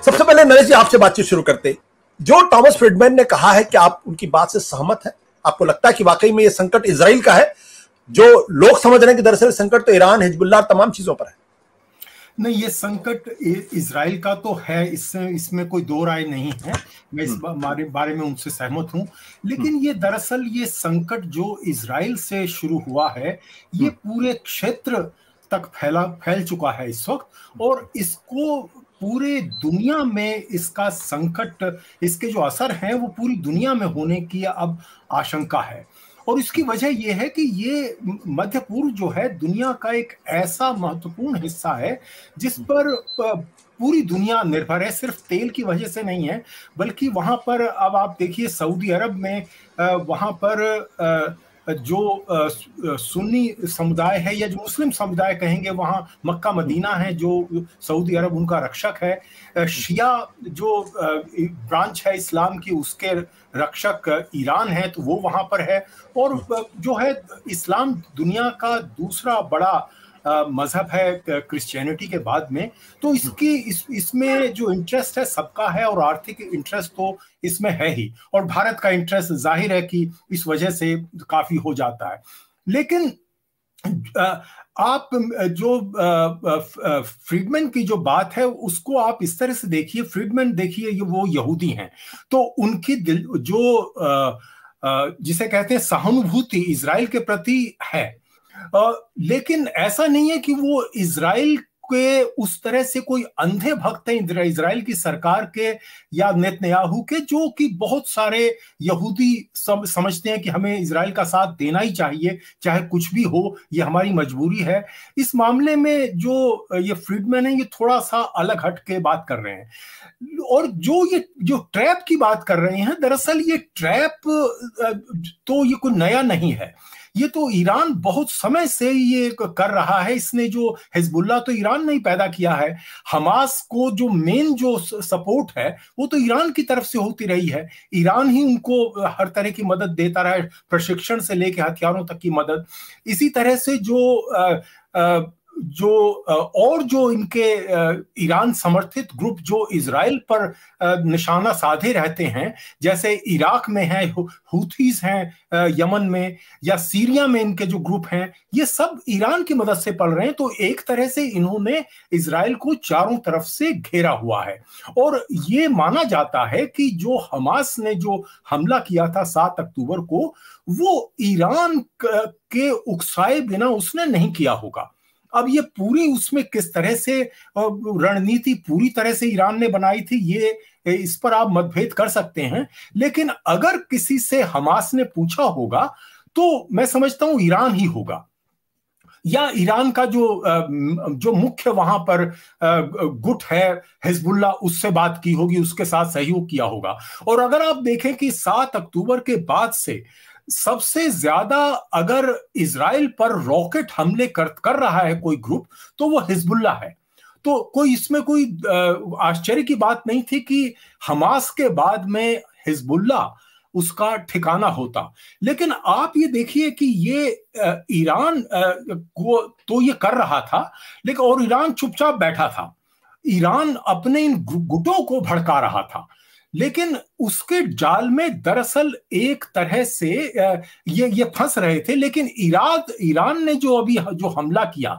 सबसे पहले नरेश जी आपसे बातचीत शुरू करते, जो टॉमस फ्रिडमैन ने कहा है कि आप उनकी बात से सहमत हैं? आपको लगता है कि वाकई में यह संकट इजराइल का है? जो लोग समझ रहे हैं कि दरअसल संकट तो ईरान, हिजबुल्लाह, तमाम चीजों पर है। नहीं, ये संकट इजराइल का तो है, इसमें कोई दो राय नहीं है। मैं इस बारे में उनसे सहमत हूं। लेकिन ये दरअसल ये संकट जो इजराइल से शुरू हुआ है, ये पूरे क्षेत्र तक फैल चुका है इस वक्त, और इसको पूरे दुनिया में इसका संकट, इसके जो असर हैं वो पूरी दुनिया में होने की अब आशंका है। और इसकी वजह यह है कि ये मध्य पूर्व जो है दुनिया का एक ऐसा महत्वपूर्ण हिस्सा है जिस पर पूरी दुनिया निर्भर है। सिर्फ तेल की वजह से नहीं है, बल्कि वहां पर अब आप देखिए सऊदी अरब में वहां पर जो सुन्नी समुदाय है या जो मुस्लिम समुदाय कहेंगे, वहाँ मक्का मदीना है जो सऊदी अरब उनका रक्षक है। शिया जो ब्रांच है इस्लाम की, उसके रक्षक ईरान है, तो वो वहाँ पर है। और जो है इस्लाम दुनिया का दूसरा बड़ा मजहब है क्रिश्चियनिटी के बाद में। तो इसमें जो इंटरेस्ट है सबका है, और आर्थिक इंटरेस्ट तो इसमें है ही, और भारत का इंटरेस्ट जाहिर है कि इस वजह से काफी हो जाता है। लेकिन आप जो फ्रीडमैन की जो बात है उसको आप इस तरह से देखिए। फ्रीडमैन देखिए, ये वो यहूदी हैं, तो उनकी दिल जो जिसे कहते हैं सहानुभूति इजराइल के प्रति है, लेकिन ऐसा नहीं है कि वो इजराइल के उस तरह से कोई अंधे भक्त हैं इजराइल की सरकार के या नेतन्याहू के, जो कि बहुत सारे यहूदी समझते हैं कि हमें इजराइल का साथ देना ही चाहिए, चाहे कुछ भी हो, ये हमारी मजबूरी है। इस मामले में जो ये फ्रीडमैन है, ये थोड़ा सा अलग हट के बात कर रहे हैं। और जो ट्रैप की बात कर रहे हैं, दरअसल ये ट्रैप तो ये कोई नया नहीं है। ये तो ईरान बहुत समय से ये कर रहा है। इसने जो हिजबुल्लाह तो ईरान ने ही पैदा किया है। हमास को जो मेन जो सपोर्ट है वो तो ईरान की तरफ से होती रही है। ईरान ही उनको हर तरह की मदद देता रहा है, प्रशिक्षण से लेकर हथियारों तक की मदद। इसी तरह से और जो इनके ईरान समर्थित ग्रुप जो इजराइल पर निशाना साधे रहते हैं, जैसे इराक में है हुथीज हैं, यमन में, या सीरिया में इनके जो ग्रुप हैं, ये सब ईरान की मदद से पल रहे हैं। तो एक तरह से इन्होंने इजराइल को चारों तरफ से घेरा हुआ है। और ये माना जाता है कि जो हमास ने जो हमला किया था 7 अक्टूबर को, वो ईरान के उकसाए बिना उसने नहीं किया होगा। अब ये पूरी उसमें किस तरह से रणनीति पूरी तरह से ईरान ने बनाई थी, ये इस पर आप मतभेद कर सकते हैं। लेकिन अगर किसी से हमास ने पूछा होगा तो मैं समझता हूं ईरान ही होगा, या ईरान का जो मुख्य वहां पर गुट है हिजबुल्लाह, उससे बात की होगी, उसके साथ सहयोग किया होगा। और अगर आप देखें कि 7 अक्टूबर के बाद से सबसे ज्यादा अगर इजराइल पर रॉकेट हमले कर रहा है कोई ग्रुप, तो वो हिजबुल्लाह है। तो कोई इसमें कोई आश्चर्य की बात नहीं थी कि हमास के बाद में हिजबुल्लाह उसका ठिकाना होता। लेकिन आप ये देखिए कि ये ईरान को तो ये कर रहा था, लेकिन और ईरान चुपचाप बैठा था। ईरान अपने इन गुटों को भड़का रहा था, लेकिन उसके जाल में दरअसल एक तरह से ये फंस रहे थे। लेकिन ईरान ने जो हमला किया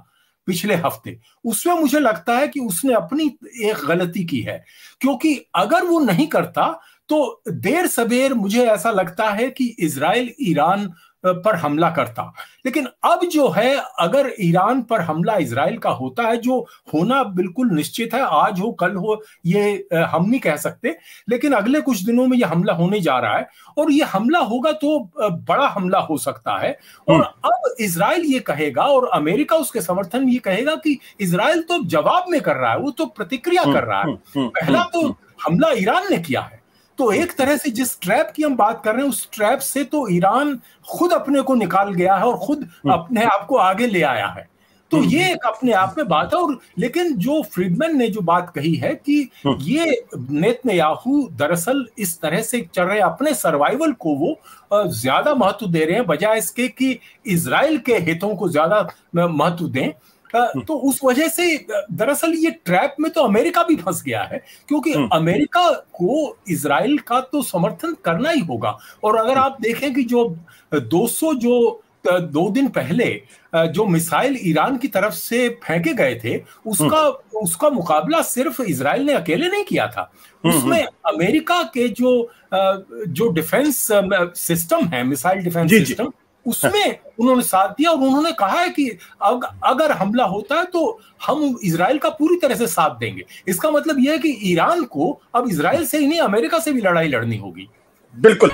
पिछले हफ्ते, उसमें मुझे लगता है कि उसने अपनी एक गलती की है, क्योंकि अगर वो नहीं करता तो देर सवेर मुझे ऐसा लगता है कि इजराइल ईरान पर हमला करता। लेकिन अब जो है, अगर ईरान पर हमला इजराइल का होता है, जो होना बिल्कुल निश्चित है, आज हो कल हो ये हम नहीं कह सकते, लेकिन अगले कुछ दिनों में ये हमला होने जा रहा है। और ये हमला होगा तो बड़ा हमला हो सकता है। और अब इजराइल ये कहेगा, और अमेरिका उसके समर्थन में ये कहेगा कि इजराइल तो जवाब में कर रहा है, वो तो प्रतिक्रिया कर रहा है, पहला तो हमला ईरान ने किया है। तो एक तरह से जिस ट्रैप की हम बात कर रहे हैं, उस ट्रैप से तो ईरान खुद अपने को निकाल गया है और खुद अपने आप को आगे ले आया है। तो ये एक अपने आप में बात है। और लेकिन जो फ्रीडमैन ने जो बात कही है कि ये नेतन्याहू दरअसल इस तरह से चल रहे, अपने सर्वाइवल को वो ज्यादा महत्व दे रहे हैं, बजाय इसके कि इजराइल के हितों को ज्यादा महत्व दें। तो उस वजह से दरअसल ये ट्रैप में तो अमेरिका भी फंस गया है, क्योंकि अमेरिका को इजराइल का तो समर्थन करना ही होगा। और अगर आप देखें कि जो 2 दिन पहले जो मिसाइल ईरान की तरफ से फेंके गए थे, उसका मुकाबला सिर्फ इजराइल ने अकेले नहीं किया था। उसमें अमेरिका के जो डिफेंस सिस्टम है, मिसाइल डिफेंस सिस्टम, उसमें उन्होंने साथ दिया। और उन्होंने कहा है कि अगर हमला होता है तो हम इजराइल का पूरी तरह से साथ देंगे। इसका मतलब यह है कि ईरान को अब इजराइल से ही नहीं, अमेरिका से भी लड़ाई लड़नी होगी। बिल्कुल।